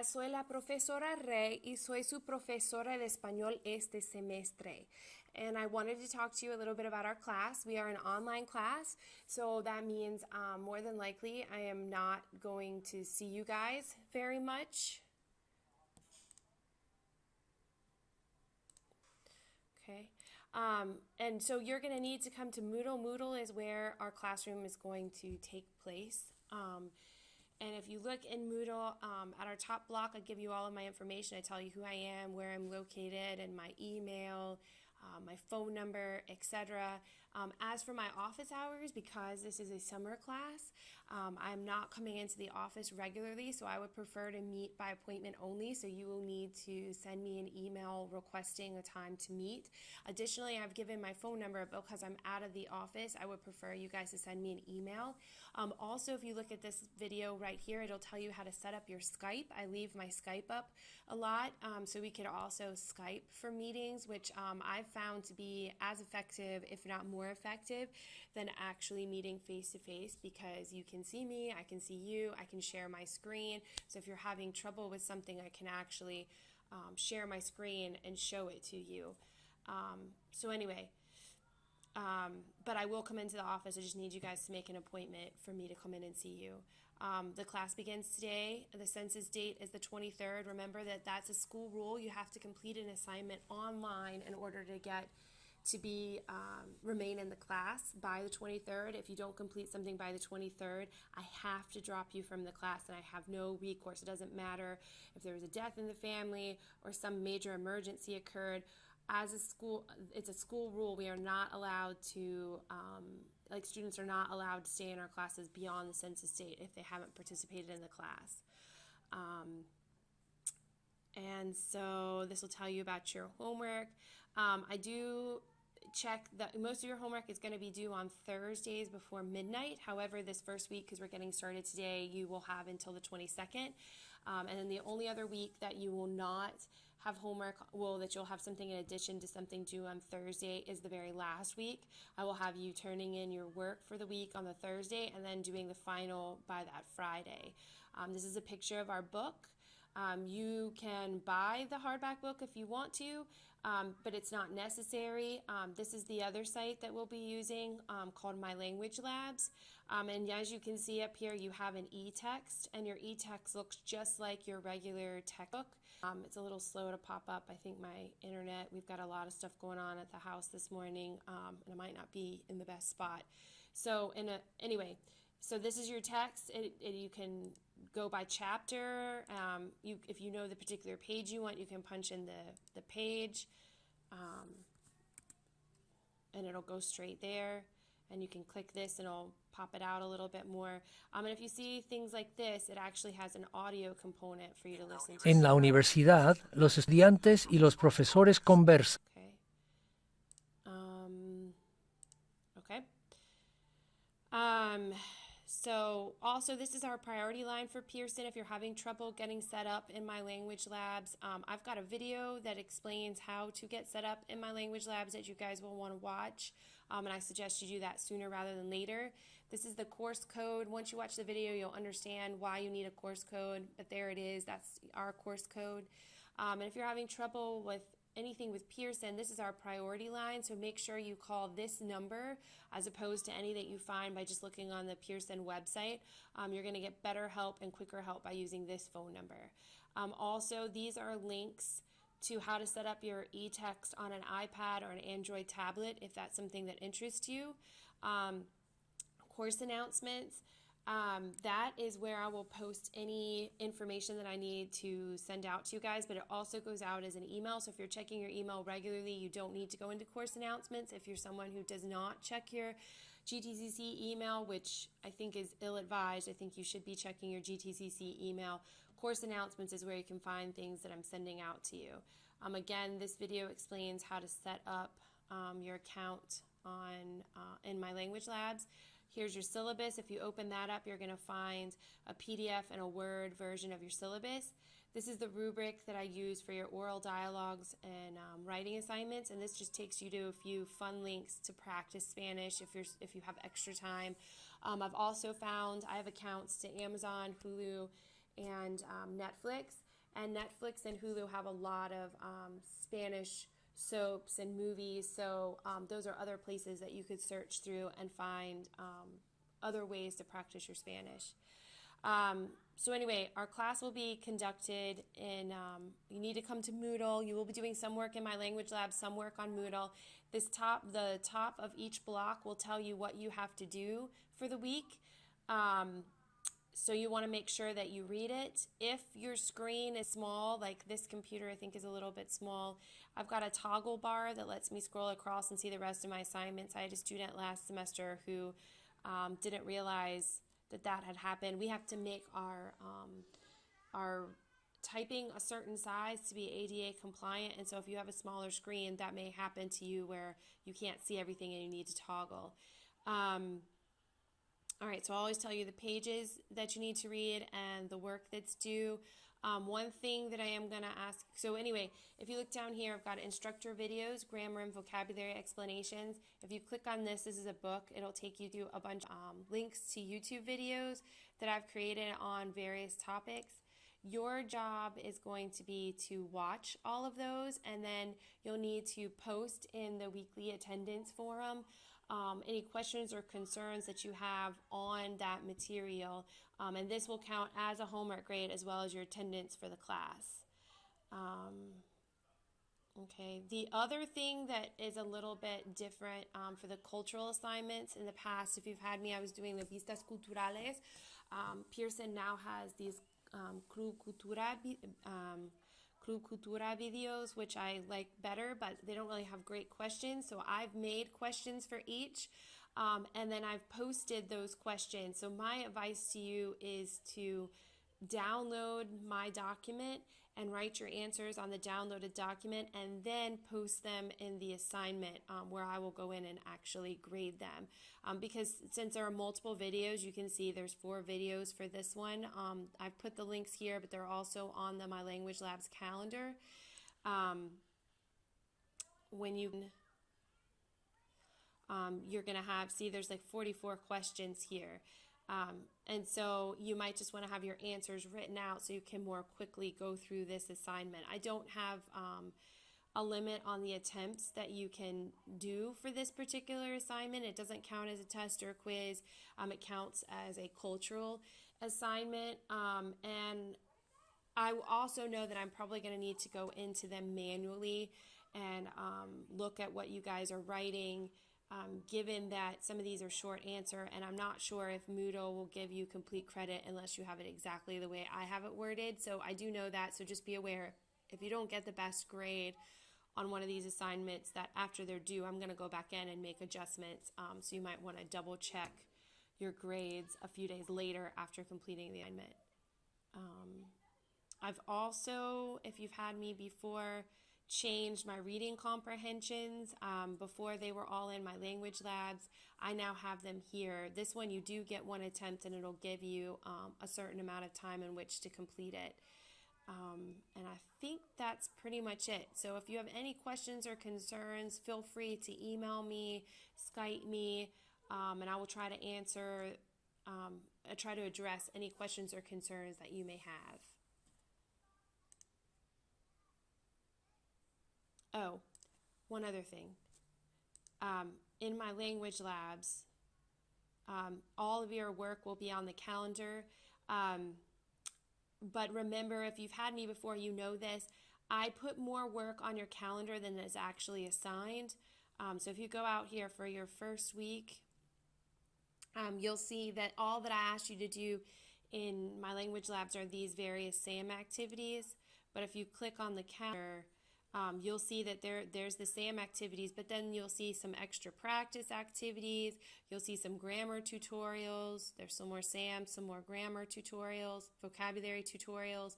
soy la profesora Rey y soy su profesora de español este semestre. And I wanted to talk to you a little bit about our class. We are an online class, so that means more than likely I am not going to see you guys very much. Okay. And so you're going to need to come to Moodle. Moodle is where our classroom is going to take place. And if you look in Moodle, at our top block, I give you all of my information. I tell you who I am, where I'm located, and my email, my phone number, etc. As for my office hours, because this is a summer class, I'm not coming into the office regularly, so I would prefer to meet by appointment only, so you will need to send me an email requesting a time to meet. Additionally, I've given my phone number, but because I'm out of the office, I would prefer you guys to send me an email. Also, if you look at this video right here, it'll tell you how to set up your Skype. I leave my Skype up a lot, so we could also Skype for meetings, which I've found to be as effective, if not more effective, than actually meeting face-to-face, because you can see me, I can see you, I can share my screen. So if you're having trouble with something, I can actually share my screen and show it to you. So anyway, but I will come into the office. I just need you guys to make an appointment for me to come in and see you. The class begins today. The census date is the 23rd. Remember that that's a school rule. You have to complete an assignment online in order to get to remain in the class by the 23rd. If you don't complete something by the 23rd, I have to drop you from the class, and I have no recourse. It doesn't matter if there was a death in the family or some major emergency occurred. As a school, it's a school rule. We are not allowed to, students are not allowed to stay in our classes beyond the census date if they haven't participated in the class. And so this will tell you about your homework. I do check that most of your homework is going to be due on Thursdays before midnight. However, this first week, because we're getting started today, you will have until the 22nd. And then the only other week that you will not have homework, that you'll have something in addition to something due on Thursday, is the very last week. I will have you turning in your work for the week on the Thursday and then doing the final by that Friday. This is a picture of our book. You can buy the hardback book if you want to, but it's not necessary. This is the other site that we'll be using called My Language Labs. And as you can see up here, you have an e-text, and your e-text looks just like your regular textbook. It's a little slow to pop up. I think my internet, we've got a lot of stuff going on at the house this morning, and it might not be in the best spot. So anyway, so this is your text. You can go by chapter. If you know the particular page you want, you can punch in the page, and it'll go straight there. And you can click this and it'll pop it out a little bit more. And if you see things like this, it actually has an audio component for you to listen to. En la universidad, los estudiantes y los profesores conversan. Okay. So also, this is our priority line for Pearson. If you're having trouble getting set up in My Language Labs, I've got a video that explains how to get set up in My Language Labs that you guys will want to watch. And I suggest you do that sooner rather than later. This is the course code. Once you watch the video, you'll understand why you need a course code, but there it is. That's our course code. And if you're having trouble with anything with Pearson, this is our priority line, so make sure you call this number as opposed to any that you find by just looking on the Pearson website. You're going to get better help and quicker help by using this phone number. Also, these are links to how to set up your e-text on an iPad or an Android tablet if that's something that interests you. Course announcements, that is where I will post any information that I need to send out to you guys, but it also goes out as an email. So if you're checking your email regularly, you don't need to go into course announcements. If you're someone who does not check your GTCC email, which I think is ill-advised, I think you should be checking your GTCC email. Course announcements is where you can find things that I'm sending out to you. Again, this video explains how to set up your account in My Language Labs. Here's your syllabus. If you open that up, you're going to find a PDF and a Word version of your syllabus. This is the rubric that I use for your oral dialogues and writing assignments, and this just takes you to a few fun links to practice Spanish if you have extra time. I've also found I have accounts to Amazon, Hulu, and Netflix, And Netflix and Hulu have a lot of Spanish soaps and movies, so those are other places that you could search through and find other ways to practice your Spanish. So anyway, our class will be conducted in, you need to come to Moodle. You will be doing some work in my language lab, some work on Moodle. The top of each block will tell you what you have to do for the week. So you want to make sure that you read it. If your screen is small, like this computer I think is a little bit small, I've got a toggle bar that lets me scroll across and see the rest of my assignments. I had a student last semester who didn't realize that had happened. We have to make our typing a certain size to be ADA compliant, and so if you have a smaller screen, that may happen to you where you can't see everything and you need to toggle. All right, so I'll always tell you the pages that you need to read and the work that's due. One thing that I am going to ask, so anyway, if you look down here, I've got instructor videos, grammar and vocabulary explanations. If you click on this is a book. It'll take you through a bunch of links to YouTube videos that I've created on various topics. Your job is going to be to watch all of those, and then you'll need to post in the weekly attendance forum any questions or concerns that you have on that material, and this will count as a homework grade as well as your attendance for the class. Okay, the other thing that is a little bit different for the cultural assignments, in the past, if you've had me, I was doing the Vistas Culturales. Pearson now has these Club Cultura videos, which I like better, but they don't really have great questions. So I've made questions for each, and then I've posted those questions. So my advice to you is to download my document and write your answers on the downloaded document, and then post them in the assignment where I will go in and actually grade them. Because since there are multiple videos, you can see there's 4 videos for this one. I've put the links here, but they're also on the My Language Labs calendar. When you're going to have, see there's like 44 questions here. And so you might just want to have your answers written out so you can more quickly go through this assignment. I don't have a limit on the attempts that you can do for this particular assignment. It doesn't count as a test or a quiz. It counts as a cultural assignment. And I also know that I'm probably going to need to go into them manually and look at what you guys are writing. Given that some of these are short answer, and I'm not sure if Moodle will give you complete credit unless you have it exactly the way I have it worded. So I do know that, so just be aware, if you don't get the best grade on one of these assignments, that after they're due, I'm going to go back in and make adjustments. So you might want to double check your grades a few days later after completing the assignment. I've also, if you've had me before, changed my reading comprehensions. Before they were all in my language labs. I now have them here. This one you do get one attempt, and it'll give you a certain amount of time in which to complete it. And I think that's pretty much it. So if you have any questions or concerns, feel free to email me, Skype me, and I will try to answer, try to address any questions or concerns that you may have. Oh, one other thing. In my language labs, all of your work will be on the calendar. But remember, if you've had me before, you know this. I put more work on your calendar than is actually assigned. So if you go out here for your first week, you'll see that all that I asked you to do in my language labs are these various SAM activities. But if you click on the calendar, you'll see that there's the SAM activities, but then you'll see some extra practice activities. You'll see some grammar tutorials. There's some more SAM, some more grammar tutorials, vocabulary tutorials.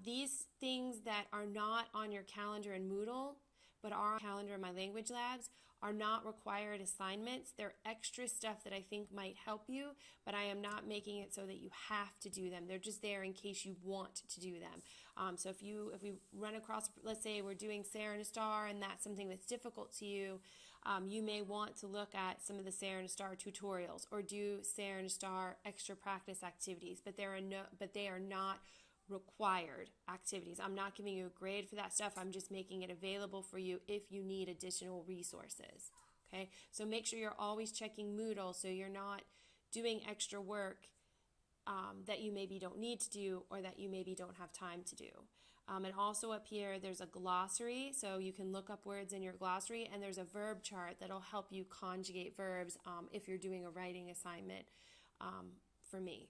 These things that are not on your calendar in Moodle, but are on calendar in my language labs, are not required assignments. They're extra stuff that I think might help you, but I am not making it so that you have to do them. They're just there in case you want to do them. So if we run across, let's say we're doing Sarah and a Star, and that's something that's difficult to you, you may want to look at some of the Sarah and a Star tutorials or do Sarah and a Star extra practice activities, but they are not required activities. I'm not giving you a grade for that stuff. I'm just making it available for you if you need additional resources. Okay, so make sure you're always checking Moodle so you're not doing extra work that you maybe don't need to do or that you maybe don't have time to do. And also up here, there's a glossary, so you can look up words in your glossary, and there's a verb chart that'll help you conjugate verbs if you're doing a writing assignment for me.